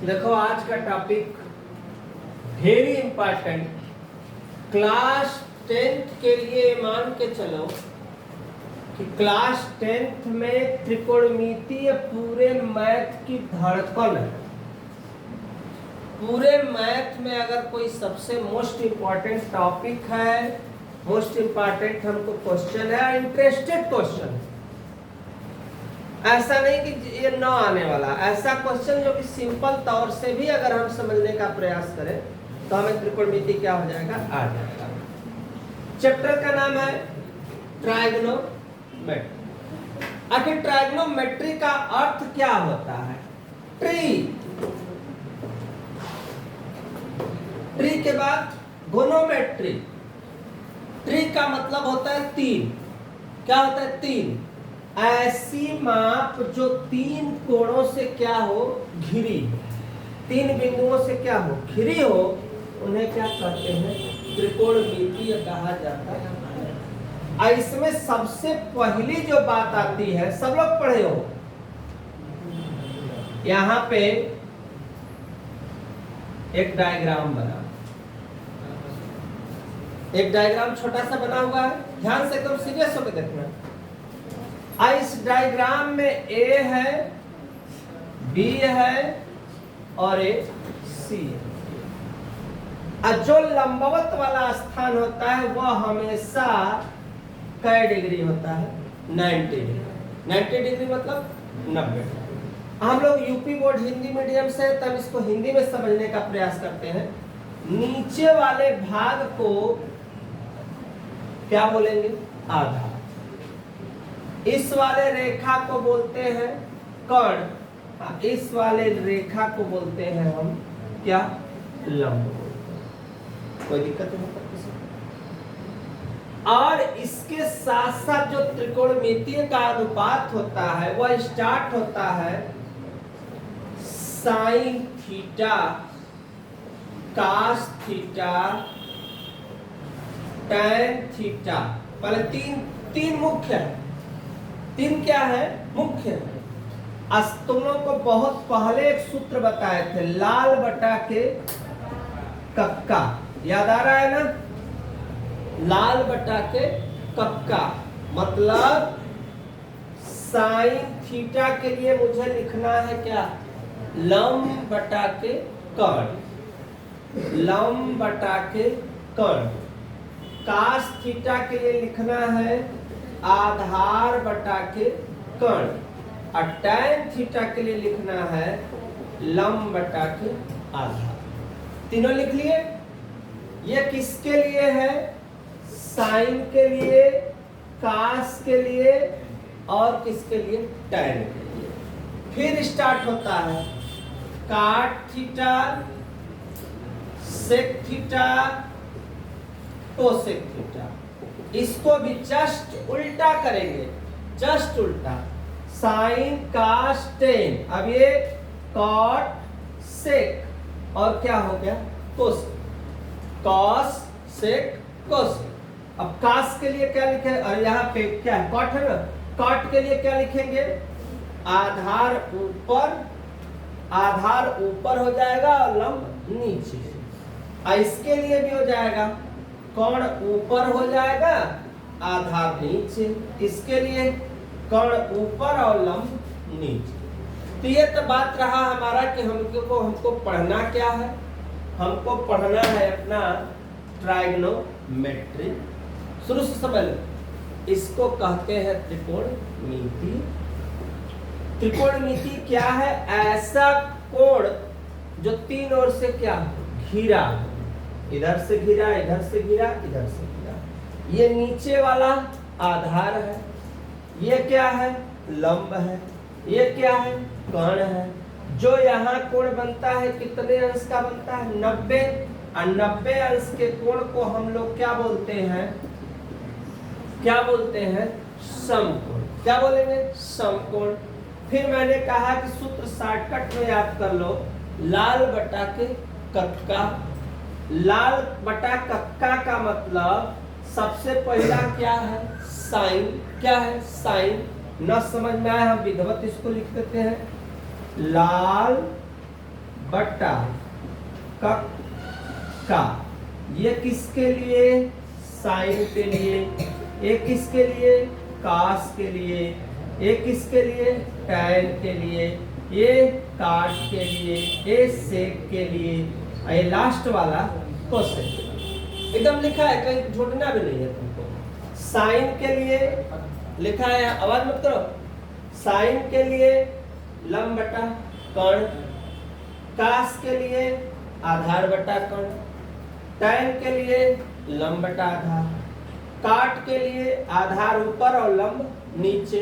देखो आज का topic very important. Class 10th के लिए मान के चलो कि क्लास 10th में त्रिकोणमितीय पूरे मैथ की धड़कन है। पूरे मैथ में अगर कोई सबसे मोस्ट इम्पॉर्टेंट टॉपिक है, मोस्ट इम्पॉर्टेंट हमको क्वेश्चन है, इंटरेस्टेड क्वेश्चन है। ऐसा नहीं कि ये न आने वाला, ऐसा क्वेश्चन जो कि सिंपल तौर से भी अगर हम समझने का प्रयास करें तो हमें त्रिकोणमिति क्या हो जाएगा, आ जाएगा। चैप्टर का नाम है ट्रायगोनोमेट्री। आखिर ट्रायगोनोमेट्री का अर्थ क्या होता है? ट्री, ट्री के बाद गोनोमेट्री। ट्री का मतलब होता है तीन। क्या होता है? तीन। ऐसी माप जो तीन कोणों से क्या हो, घिरी, तीन बिंदुओं से क्या हो, घिरी हो, उन्हें क्या कहते हैं? त्रिकोणमितीय कहा जाता है। इसमें सबसे पहली जो बात आती है, सब लोग पढ़े हो, यहां पे एक डायग्राम बना, एक डायग्राम छोटा सा बना हुआ है, ध्यान से एकदम सीरियस होकर देखना। इस डायग्राम में ए है, बी है और एक सी है। जो लंबवत वाला स्थान होता है वह हमेशा कै डिग्री होता है? 90 डिग्री। 90 डिग्री मतलब 90। हम लोग यूपी बोर्ड हिंदी मीडियम से, तब इसको हिंदी में समझने का प्रयास करते हैं। नीचे वाले भाग को क्या बोलेंगे? आधार। इस वाले रेखा को बोलते हैं कर्ण, इस वाले रेखा को बोलते हैं हम क्या? लंब। कोई दिक्कत नहीं किसी को? और इसके साथ साथ जो त्रिकोणमितीय का अनुपात होता है वह स्टार्ट होता है sine theta, cos theta, tan theta. पहले तीन मुख्य है। तीन क्या है? मुख्य है। तुम लोग को बहुत पहले एक सूत्र बताए थे, लाल बटा के कक्का, याद आ रहा है ना? लाल बटा के कक्का मतलब साइन थीटा के लिए मुझे लिखना है क्या? लंब बटा के कर्ण, लंब बटा के कर्ण। कास थीटा के लिए लिखना है आधार बटा के कर्ण, और टैन थीटा के लिए लिखना है लंब बटा के आधार। तीनों लिख लिए। ये किसके लिए है? साइन के लिए, कास के लिए और किसके लिए? टैन के लिए। फिर स्टार्ट होता है cot theta, sec theta, cosec theta. इसको भी जस्ट उल्टा करेंगे, जस्ट उल्टा। Sine cos tan. अब ये कॉट सेक और क्या हो गया? कोसेक। Cos sec cosec. अब कास के लिए क्या लिखे? और यहाँ पे क्या है? कॉट है ना? कॉट के लिए क्या लिखेंगे? आधार ऊपर, आधार ऊपर हो जाएगा और लंब नीचे। इसके लिए भी हो जाएगा, कोण ऊपर हो जाएगा, आधार नीचे। इसके लिए कोण ऊपर और लंब नीचे। तो ये तो बात रहा हमारा कि हमको पढ़ना क्या है? हमको पढ़ना है अपना ट्रायगोनोमेट्री। शुरू से समझ लो, इसको कहते हैं त्रिकोणमिति। त्रिकोणमिति क्या है? ऐसा कोण जो तीन ओर से क्या घिरा, इधर से घिरा, इधर से घिरा, इधर से घिरा। ये नीचे वाला आधार है, ये क्या है? लंब है, ये क्या है? कर्ण है। जो यहाँ कोण बनता है कितने अंश का बनता है? 90। और 90 अंश के कोण को हम लोग क्या बोलते हैं? क्या बोलते हैं? समकोण। क्या बोलेंगे? समकोण। फिर मैंने कहा कि सूत्र शॉर्टकट में याद कर लो, लाल बटा के कक्का। लाल बटा कक्का का मतलब सबसे पहला क्या है? साइन। क्या है? साइन। न समझ में आए हम विधिवत इसको लिख देते हैं, लाल बटा कक का। ये किसके लिए? साइन के लिए। ये किसके लिए? कास के लिए। ये किसके लिए? टैन के लिए। ये काट के लिए। ये सेक के लिए। ये लास्ट वाला कोसेक के लिए। एकदम लिखा है, कहीं ढूंढना भी नहीं है तुमको। साइन के लिए लिखा है, आवाज मत करो। साइन के लिए लंब बटा कर्ण, कास के लिए आधार बटा कर्ण, टैन के लिए लंब बटा आधार, काट के लिए आधार ऊपर और लंब नीचे,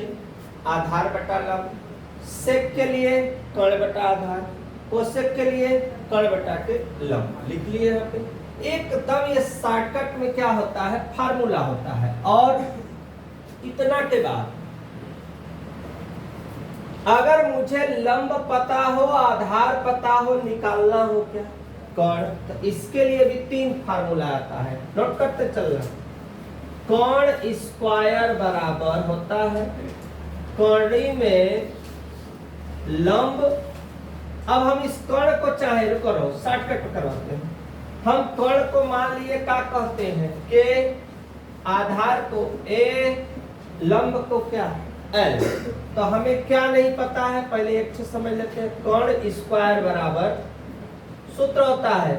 आधार बटा लंब, सेक के लिए कर्ण बटा आधार, कोसेक के लिए कर्ण बटा के लंब। लिख लिए यहाँ पे। एकदम ये शॉर्टकट में क्या होता है, फार्मूला होता है। और इतना के बाद अगर मुझे लंब पता हो, आधार पता हो, निकालना हो क्या कर्ण, तो इसके लिए भी 3 फार्मूला आता है, नोट करते चलना। कर्ण स्क्वायर बराबर होता है कर्णी में लंब। अब हम इस कर्ण को चाहे करो शॉर्टकट करवाते हैं। हम कर्ण को मान लिए क्या कहते हैं के, आधार को ए, लंब को क्या एल। तो हमें क्या नहीं पता है, पहले एक से समझ लेते हैं। कर्ण स्क्वायर बराबर सूत्र होता है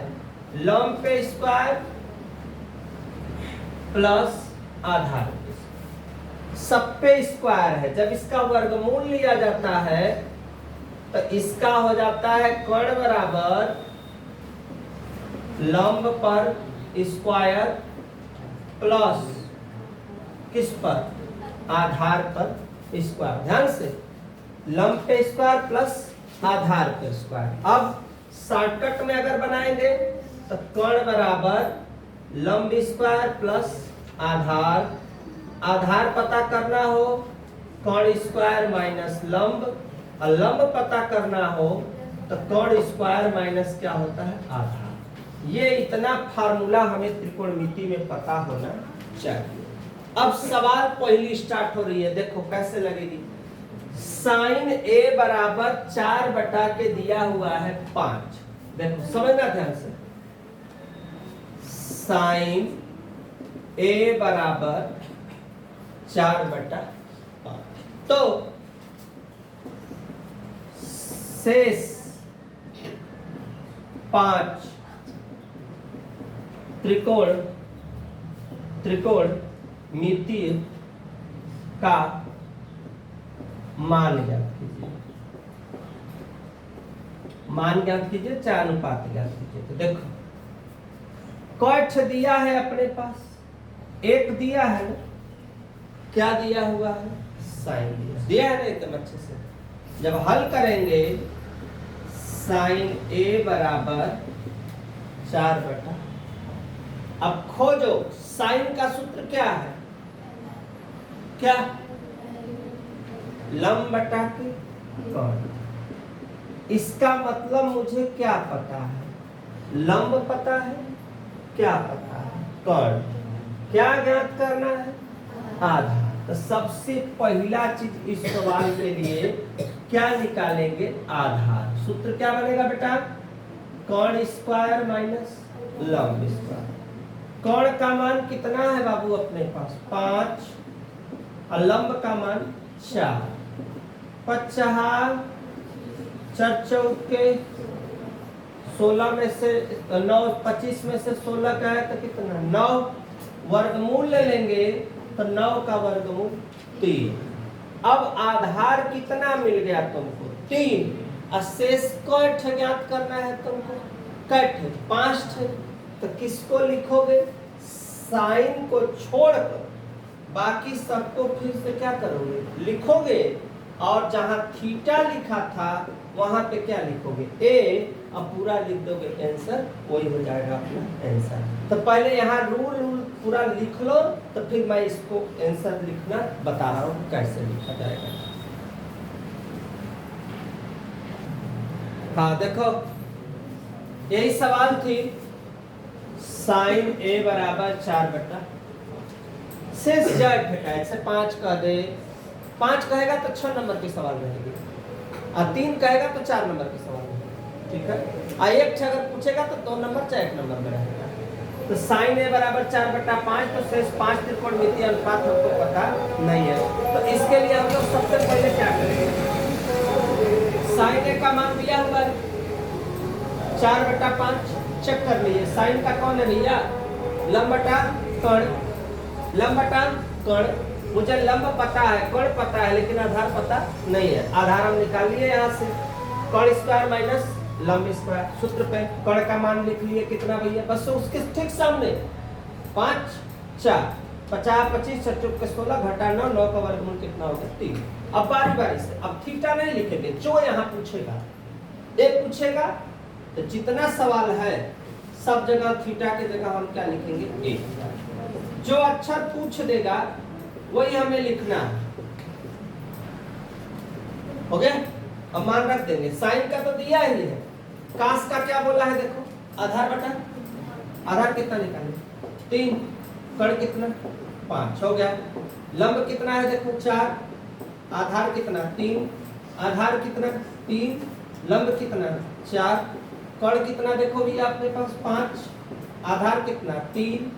लंब पे स्क्वायर प्लस आधार, सब पे स्क्वायर है। जब इसका वर्गमूल लिया जाता है तो इसका हो जाता है कर्ण बराबर लंब पर स्क्वायर प्लस किस पर, आधार पर स्क्वायर। ध्यान से, लंब पे स्क्वायर प्लस आधार पे स्क्वायर। अब शॉर्टकट में अगर बनाएंगे तो कर्ण बराबर लंब स्क्वायर प्लस आधार, आधार पता करना हो कर्ण स्क्वायर माइनस लंब, और लंब पता करना हो तो कर्ण स्क्वायर माइनस क्या होता है, आधार। ये इतना फार्मूला हमें त्रिकोणमिति में पता होना चाहिए। अब सवाल पहली स्टार्ट हो रही है, देखो कैसे लगेगी। साइन ए बराबर 4 बटा के दिया हुआ है 5। देखो समझना ध्यान से। साइन ए बराबर 4 बटा 5। तो शेष 5 त्रिकोणमितीय का मान ज्ञात कीजिए। मान ज्ञात कीजिए, चार अनुपात ज्ञात कीजिए। तो देखो कौठ दिया है अपने पास, एक दिया है ना, क्या दिया हुआ है, साइन दिया है ना एकदम अच्छे से। जब हल करेंगे साइन ए बराबर 4 बटा, अब खोजो साइन का सूत्र क्या है, क्या, लंब बटा के कर्ण। इसका मतलब मुझे क्या पता है, लंब पता है, क्या पता है, कर्ण। क्या ज्ञात करना है, आधार। तो सबसे पहला चीज इस सवाल के लिए क्या निकालेंगे, आधार। सूत्र क्या बनेगा बेटा, कर्ण स्क्वायर माइनस लंब स्क्वायर। कर्ण का मान कितना है बाबू अपने पास, 5, और लंब का मान 4। 5 4 चौके 16 में से 9, 25 में से 16 का है तो कितना, 9। वर्गमूल ले लेंगे तो 9 का वर्गमूल 3। अब आधार कितना मिल गया तुमको, 3। और शेष कौठ ज्ञात करना है तुमको, कट 5 है। तो किसको लिखोगे, साइन को छोड़कर बाकी सबको फिर से क्या करोगे, लिखोगे। और जहां थीटा लिखा था वहां पे क्या लिखोगे, ए, और पूरा लिख दोगे आंसर, वही हो जाएगा अपना आंसर। तो पहले यहाँ रूल पूरा लिख लो, तो फिर मैं इसको आंसर लिखना बता रहा हूँ कैसे लिखा जाएगा। हाँ देखो, यही सवाल थी, साइन ए बराबर 4 बटा, शेष जड़ घटाए से 5 कह दे। 5 कहेगा तो 6 नंबर के सवाल रहेगी, और 3 कहेगा तो 4 नंबर के सवाल रहेगी। ठीक है। एक अगर पूछेगा तो 2 नंबर चाहे 1 नंबर में रहेगा। तो साइन ए बराबर 4/5, तो शेष 5 त्रिकोणमितीय अनुपात हमको पता नहीं है। तो इसके लिए हम लोग सबसे पहले क्या करेंगे, साइन ए का मान दिया हुआ है 4/5, चेक कर लीजिए। साइन का कौन है भैया, लंब बटा कर्ण, लंब बटा कर्ण। मुझे लंब पता है, कर्ण पता है, लेकिन आधार पता नहीं है। आधार हम निकाल लिए यहाँ से, कर्ण स्क्वायर माइनस लंब स्क्वायर, सूत्र पे कर्ण का मान लिख लिए कितना भैया, बस उसके ठीक सामने 5 4 50 25 7 के 16 घटा 9 9 का वर्गमूल कितना होगा 3। अब बारी बारी से, अब थीटा नहीं लिखेंगे, जो यहाँ पूछेगा ये पूछेगा तो जितना सवाल है सब जगह थीटा की जगह हम क्या लिखेंगे ए। जो अक्षर पूछ देगा वही हमें लिखना है, हो गया। अब मान रख देंगे, साइन का तो दिया ही है, कास का क्या बोला है देखो, आधार बटा आधार कितना निकालेंगे 3, कर्ण कितना 5 हो गया। लंब कितना है देखो 4, आधार कितना 3, आधार कितना 3, लंब कितना 4, कर्ण कितना देखो भी आपके पास 5, आधार कितना 3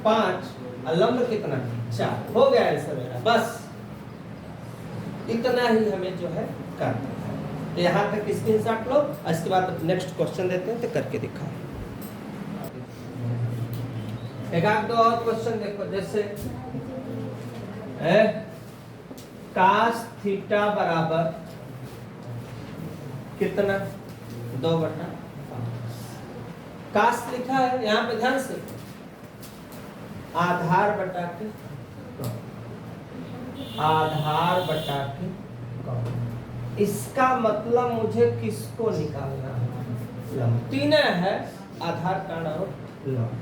5 और लंब कितना 4, हो गया आंसर मेरा। बस इतना ही हमें जो है करना है। तो यहाँ तक स्क्रीनशॉट लो, इसके बाद नेक्स्ट क्वेश्चन देते हैं तो करके दिखाओ। एक आध दो और क्वेश्चन देखो, जैसे कास थीटा बराबर कितना 2/5, कास लिखा है यहाँ पे ध्यान से, आधार बटा के आधार बटा के, इसका मतलब मुझे किसको निकालना है, लंब। तीन है, आधार कर्ण और लंब।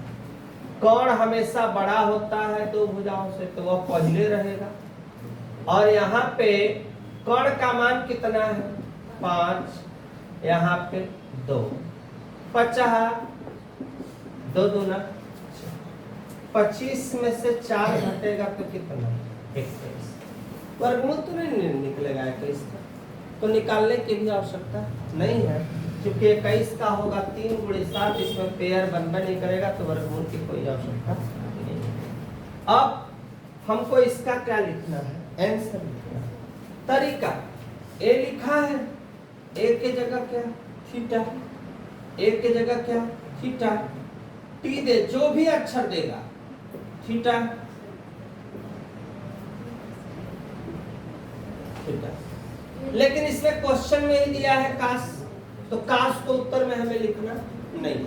कर्ण हमेशा बड़ा होता है दो भुजाओं से, तो वह पहले रहेगा। और यहाँ पे कर्ण का मान कितना है 5, यहाँ पे 2, 50 2 दूना 25 में से 4 घटेगा तो कितना 21। वर्गमूल तो नहीं निकलेगा 21 का, तो निकालने की भी आवश्यकता नहीं है, क्योंकि 21 का होगा 3 × 7, इसमें पेयर बनना नहीं करेगा, तो वर्गमूल की कोई आवश्यकता नहीं है। अब हमको इसका क्या लिखना है, आंसर लिखना है। तरीका ए लिखा है, ए के जगह क्या थीटा, ए के जगह क्या थीटा, टी दे जो भी अक्षर देगा थीटा थीटा। लेकिन इसमें क्वेश्चन में ही दिया है कास, तो कास को उत्तर में हमें लिखना नहीं है,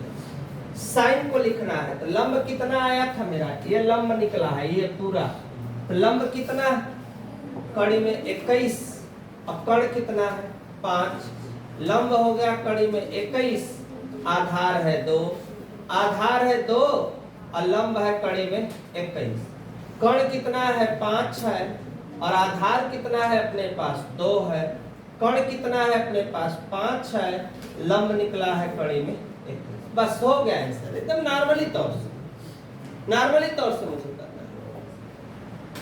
साइन को लिखना है। तो लंब कितना आया था मेरा, ये लंब निकला है ये पूरा, तो लंब कितना कड़ी में 21, अब कर्ण कितना है 5, लंब हो गया कड़ी में 21, आधार है 2, आधार है 2 और लंब है कड़ी में 21। कर्ण कितना है 5 है और आधार कितना है अपने पास 2 है, कर्ण कितना है अपने पास 5 है, लंब निकला है कड़ी में 21। बस हो गया आंसर, एकदम नॉर्मली तौर से मुझे करना है।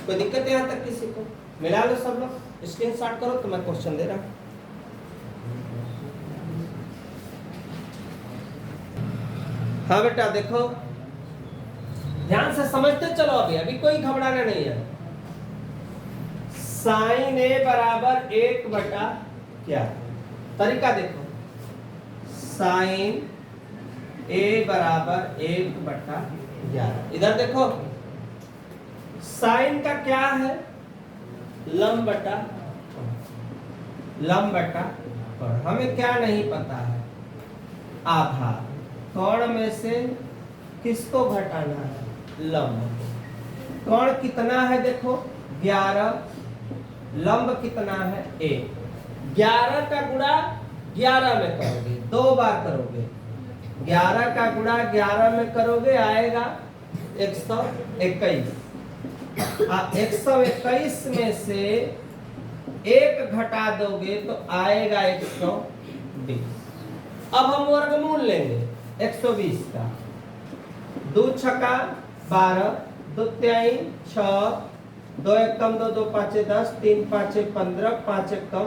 कोई दिक्कत यहाँ तक किसी को, मिला लो सब लोग, स्क्रीनशॉट करो तो मैं क्वेश्चन दे रहा हूँ। हाँ बेटा देखो ध्यान से समझते चलो, अभी कोई घबराना नहीं है। साइन ए बराबर 1 बटा क्या, तरीका देखो, साइन ए बराबर 1 बटा 11। इधर देखो साइन का क्या है लंब बटा कर्ण, हमें क्या नहीं पता है आधार, कर्ण में से किसको घटाना है लंब। कर्ण कितना है देखो 11, लंब कितना है 1। 11 का गुणा 11 में करोगे, 2 बार करोगे, 11 का गुणा 11 में करोगे आएगा 121। 121 में से 1 घटा दोगे तो आएगा 120। अब हम वर्गमूल लेंगे 120 का, 2 छक्का 12, 2 तिहाई 6, 2 1 कम 2, 2 5 10, 3 5 15, 5 1 कम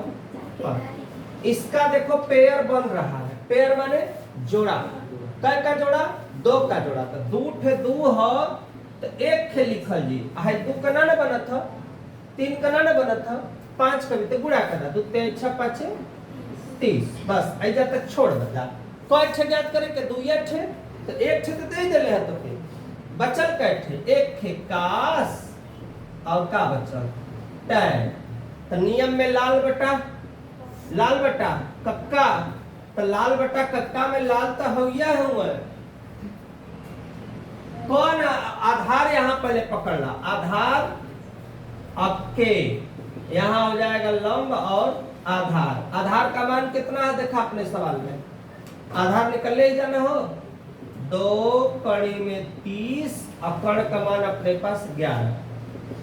5। इसका देखो पेयर बन रहा है, पेयर माने जोड़ा, कै का जोड़ा, 2 का जोड़ा। तो 2 ठे 2 हो तो 1 ठे लिखल जी, है 2 कना न बनत ह, 3 कना न बनत ह, 5 कभी तो गुणा करना, 2 3 6 5 30, बस ऐजा तक छोड़ बता। कई ठे याद करे के 2 ठे तो 1 ठे तो दे देले है, तो के बचल कै ठे, 1 ठे कास और का बचल टैन। तो नियम में लाल बटा कक्का, तो लाल बटा कक्का में लाल तो होइया हुआ। कौन आधार यहां पहले पकड़ना, आधार अक्के, यहां हो जाएगा लंब और आधार। आधार का मान कितना है देखा अपने सवाल में, आधार निकलने ही जाना हो, 2 कड़ी में 30 और कण का मान अपने पास 11,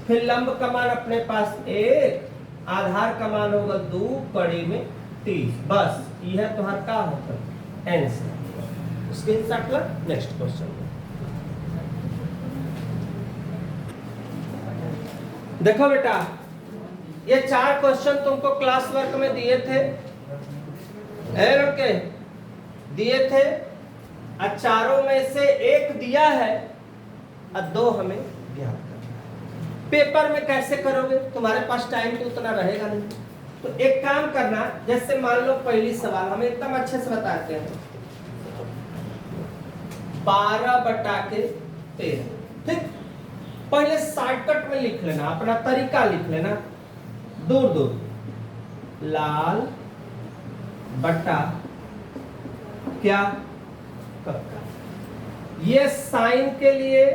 फिर लंब का मान अपने पास 1, आधार का मान होगा 2 कड़ी में 30, बस यह तुम्हारा का होगा आंसर। स्क्रीनशॉट लो, नेक्स्ट क्वेश्चन देखो बेटा, ये 4 क्वेश्चन तुमको क्लास वर्क में दिए थे, ओके दिए थे, और चारों में से 1 दिया है और 2 हमें ज्ञात करना है। पेपर में कैसे करोगे, तुम्हारे पास टाइम तो उतना रहेगा नहीं, तो एक काम करना, जैसे मान लो पहली सवाल हम एकदम अच्छे से बताते हैं, 12 बटा के 13, ठीक, पहले शॉर्टकट में लिख लेना, अपना तरीका लिख लेना, दूर दूर, लाल बटा क्या कक्का, ये साइन के लिए,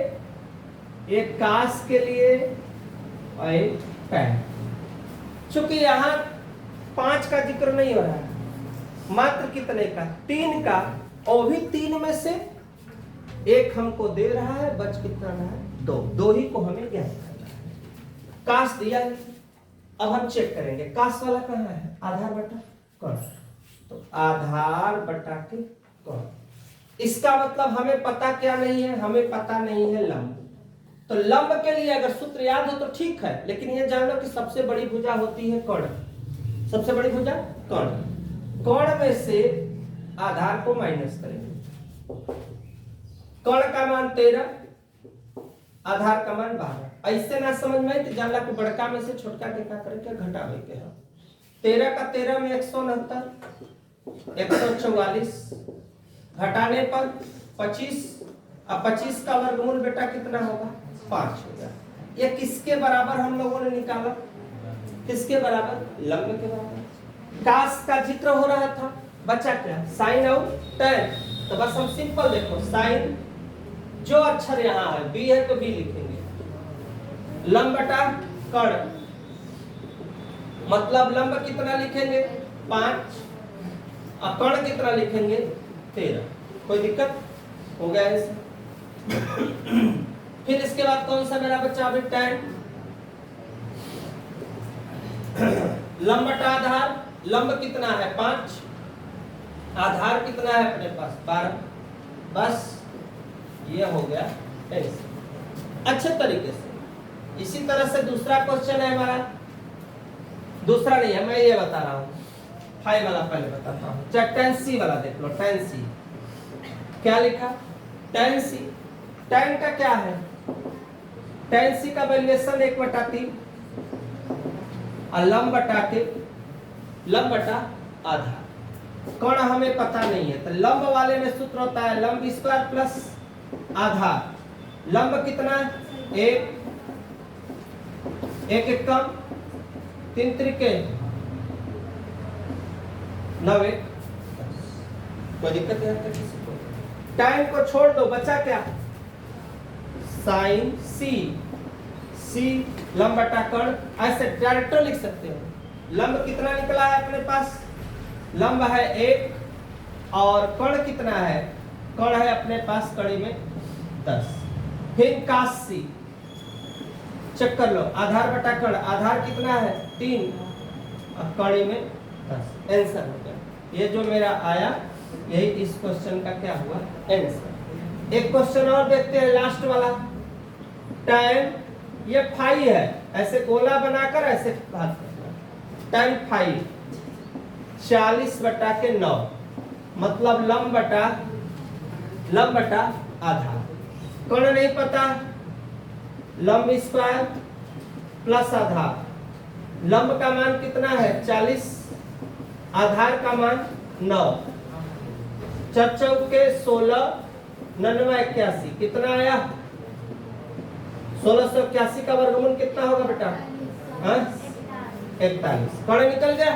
ये कास के लिए और एक टैन। चूंकि यहां 5 का जिक्र नहीं हो रहा है, मात्र कितने का, 3 का, और भी 3 में से 1 हमको दे रहा है, बच कितना रहा है, 2 ही को हमें ज्ञात करना है। कास दिया है, अब हम चेक करेंगे कास वाला कहाँ है, आधार बटा कण, तो आधार बटा के कण, इसका मतलब हमें पता क्या नहीं है, हमें पता नहीं है लंब। तो लंब के लिए अगर सूत्र याद हो तो ठीक है, लेकिन ये जान लो कि सबसे बड़ी भुजा होती है कर्ण, सबसे बड़ी भुजा कर्ण, कर्ण में से आधार को माइनस करेंगे, कर्ण का मान 13, आधार का मान 12। ऐसे ना समझ में तो जान ला कि बड़का में से छोटका के क्या करके घटावे के है, 13 का 13 में 169, 144, घटाने पर 25, अब 25 का वर्गमूल बेटा कितना होगा, 5 होगा। ये किसके बराबर हम लोगों ने निकाला, किसके बराबर, लंब के बराबर। कास का जिक्र हो रहा था, बचा क्या, साइन और टैन, तो बस हम सिंपल देखो, साइन जो अक्षर यहाँ है, बी है तो बी लिखेंगे, लंब बटा कर्ण, मतलब लंब कितना लिखेंगे 5 और कर्ण कितना लिखेंगे 13, कोई दिक्कत हो गया इसे। फिर इसके बाद कौन सा मेरा बच्चा अभी टैन, लंब बटा आधार, लंब कितना है 5, आधार कितना है अपने पास 12, बस ये हो गया ऐसे अच्छे तरीके से। इसी तरह से दूसरा क्वेश्चन है हमारा, दूसरा नहीं है, मैं ये बता रहा हूँ, 5 वाला पहले बताता हूँ, चाहे tan c वाला देख लो, tan c क्या लिखा, tan c, tan का क्या है, tan c का वैल्यूएशन 1/3 और लंब बटा के, लंब बटा आधार, कौन हमें पता नहीं है, तो लंब वाले में सूत्र होता है लंब स्क्वायर प्लस आधार, लंब कितना है 1, 1 1 कम, 3 त्रिके 9 1, कोई दिक्कत है किसी को, टाइम को छोड़ दो, बचा क्या साइन सी, सी लंब बटा कर्ण, ऐसे डायरेक्ट लिख सकते हो। लंब कितना निकला है अपने पास, लंब है 1 और कर्ण कितना है, कर्ण है अपने पास कड़ी में 10, फिर कास सी चेक कर लो, आधार बटा कर्ण, आधार कितना है 3 और कड़ी में 10, आंसर हो गया। ये जो मेरा आया यही इस क्वेश्चन का क्या हुआ आंसर। एक क्वेश्चन और देखते हैं लास्ट वाला, टाइम ये फाई है, ऐसे गोला बनाकर ऐसे भाग करना, टाइम फाई 40 बटा के 9, मतलब लंब बटा आधार। कर्ण नहीं पता, लंब स्क्वायर प्लस आधार। लंब का मान कितना है 40, आधार का मान 9, 4 चौके 16, 99 81 कितना आया 1681 का वर्गमूल कितना होगा बेटा 41। कर्ण निकल गया,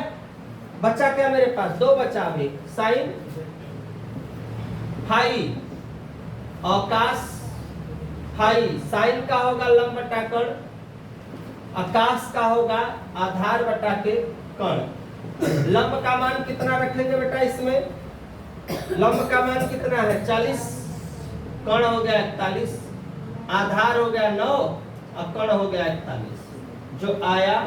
बचा क्या मेरे पास 2 बचा अभी, साइन फाई और कास फाई। साइन का होगा लंब बटा कर्ण, आकाश का होगा आधार बटा के कर्ण। लंब का मान कितना रखेंगे बेटा इसमें, लंब का मान कितना है 40, कर्ण हो गया 41, आधार हो गया 9 और कर्ण हो गया 41। जो आया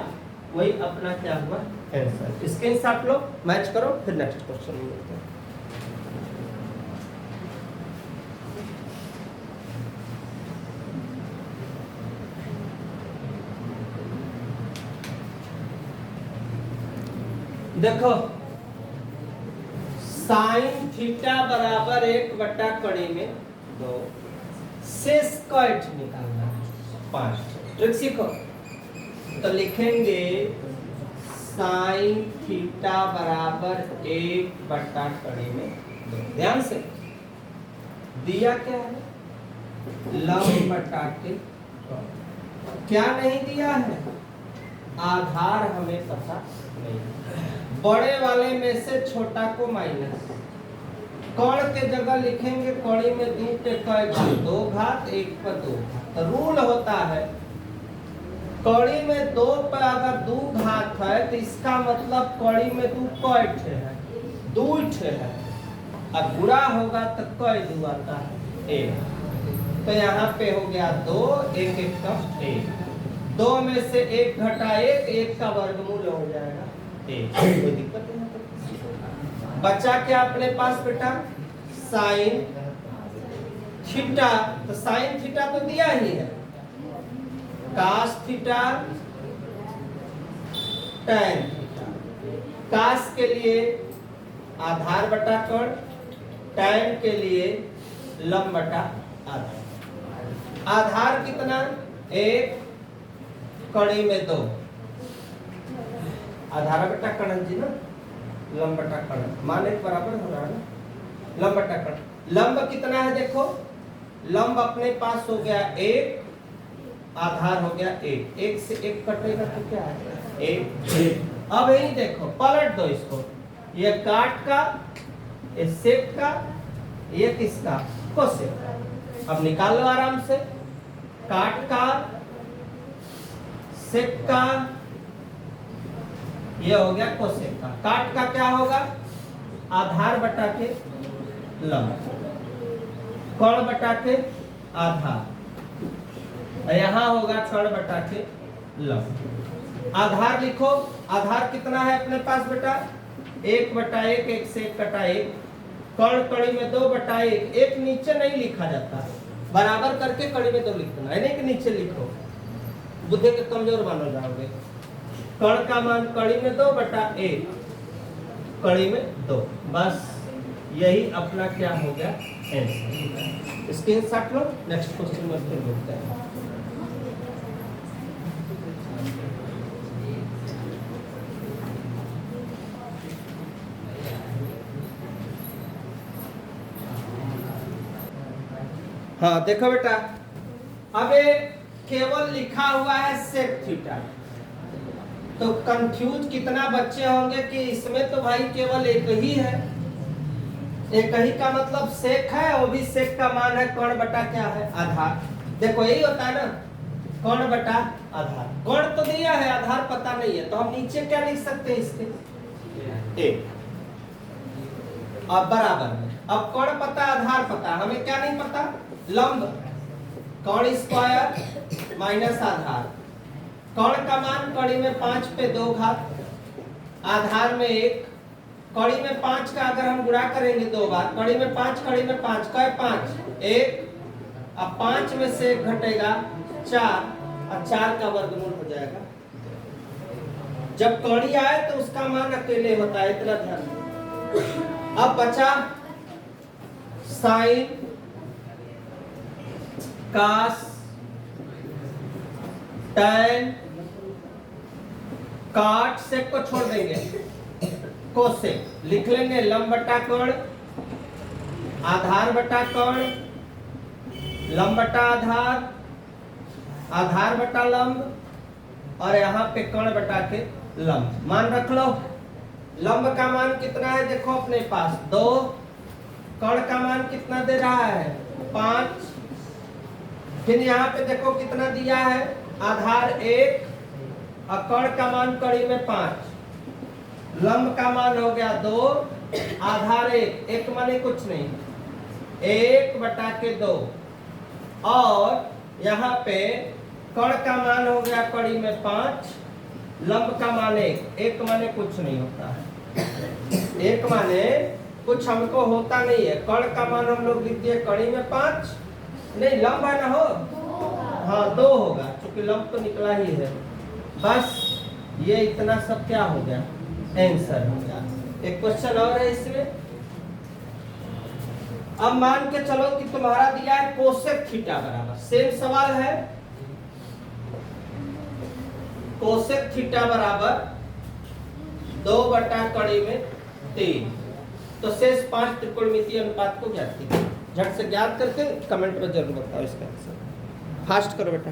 वही अपना क्या हुआ आंसर। स्क्रीनशॉट लो, मैच करो, फिर नेक्स्ट क्वेश्चन में मिलते हैं। देखो साइन थीटा बराबर 1 बटा कड़ी में 2 से स्क्वायर निकालना है 5। ट्रिक सीखो तो लिखेंगे साइन थीटा बराबर 1 बटा कड़ी में 2। ध्यान से दिया क्या है लंब बटा के, क्या नहीं दिया है आधार हमें पता नहीं। बड़े वाले में से छोटा को माइनस, कर्ण के जगह लिखेंगे कड़ी में 2 के कई घात 2 घात 1 पर 2 घात। तो रूल होता है कड़ी में 2 पर अगर 2 घात है तो इसका मतलब कड़ी में 2 कई ठे है 2 ठे है, अब गुणा होगा तो कई 2 आता है 1। तो यहाँ पे हो गया 2 1 1 का 1, 2 में से 1 घटा 1, 1 का वर्गमूल हो जाएगा 1। कोई दिक्कत नहीं। बचा क्या अपने पास बेटा साइन थीटा, तो साइन थीटा तो दिया ही है, कास थीटा टैन थीटा। कास के लिए आधार बटा कर्ण, टैन के लिए लंब बटा आधार। आधार कितना 1, कड़ी में 2, आधार बटा कर्ण जी ना, लंब बटा कर्ण मान 1 बराबर हो रहा है ना, लंब बटा कर्ण। लंब कितना है देखो, लंब अपने पास हो गया 1, आधार हो गया 1, 1 से 1 कटेगा तो क्या है 1। अब यही देखो पलट दो इसको, ये काट का, ये सेक का, ये किसका कोसेक का। अब निकाल लो आराम से, काट का सेक का, ये हो गया कोसेक का। काट का क्या होगा आधार बटा के लंब, कर्ण बटा के आधार, यहाँ होगा कर्ण बटा के लंब। आधार लिखो, आधार कितना है अपने पास बेटा 1 बटा 1, 1 से 1 कटा 1, कर्ण कड़ी में 2 बटा 1। 1 नीचे नहीं लिखा जाता, बराबर करके कड़ी में 2 लिखना है, नहीं कि नीचे लिखो बुद्धि के कमजोर मानो जाओगे। कर्ण का मान कड़ी में 2 बटा 1, कड़ी में 2, बस यही अपना क्या हो गया आंसर। स्क्रीनशॉट लो, नेक्स्ट क्वेश्चन में फिर मिलते हैं। हाँ देखो बेटा, अब ये केवल लिखा हुआ है सेक थीटा, तो कंफ्यूज कितना बच्चे होंगे कि इसमें तो भाई केवल एक ही है, एक ही का मतलब सेक है, वो भी सेक का मान है कर्ण बटा क्या है आधार। देखो यही होता है ना कर्ण बटा आधार, कर्ण तो दिया है आधार पता नहीं है, तो हम नीचे क्या लिख सकते हैं इसके 1 अब बराबर में। अब कर्ण पता आधार पता, हमें क्या नहीं पता लंब, कर्ण स्क्वायर माइनस आधार, कर्ण का मान कड़ी में 5 पे 2 घात, आधार में 1, कड़ी में 5 का अगर हम गुणा करेंगे 2 बार, कड़ी में 5 कड़ी में 5 का 5 1, अब 5 में से 1 घटेगा 4 और 4 का वर्गमूल हो जाएगा। जब कड़ी आए तो उसका मान अकेले होता है, इतना ध्यान अब बचा साइन कास टैन काट सेक को छोड़ देंगे, कोसेक लिख लेंगे, लंब बटा कर्ण, आधार बटा कर्ण, लंब बटा आधार, आधार बटा लंब, और यहाँ पे कर्ण बटा के लंब। मान रख लो, लंब का मान कितना है देखो अपने पास 2, कर्ण का मान कितना दे रहा है 5, फिर यहाँ पे देखो कितना दिया है आधार 1 और कर्ण का मान कड़ी में 5, लंब का मान हो गया 2, आधार 1, 1 माने कुछ नहीं 1 बटा के 2, और यहाँ पे कर्ण का मान हो गया कड़ी में 5, लंब का मान 1, 1 माने कुछ नहीं होता है, 1 माने कुछ हमको होता नहीं है। कर्ण का मान हम लोग लिख दिए कड़ी में 5, नहीं लंब है ना हो, हाँ 2 होगा क्योंकि लंब तो निकला ही है। बस ये इतना सब क्या हो गया, आंसर हो गया। एक क्वेश्चन और है इसमें। अब मान के चलो कि तुम्हारा दिया है कोसेक थीटा बराबर, सेम सवाल है, कोसेक थीटा बराबर 2 बटा कड़ी में 3, तो शेष 5 त्रिकोणमितीय अनुपात को ज्ञात कीजिए। झट से ज्ञात करके कमेंट में जरूर बताओ इसका आंसर। फास्ट करो बेटा।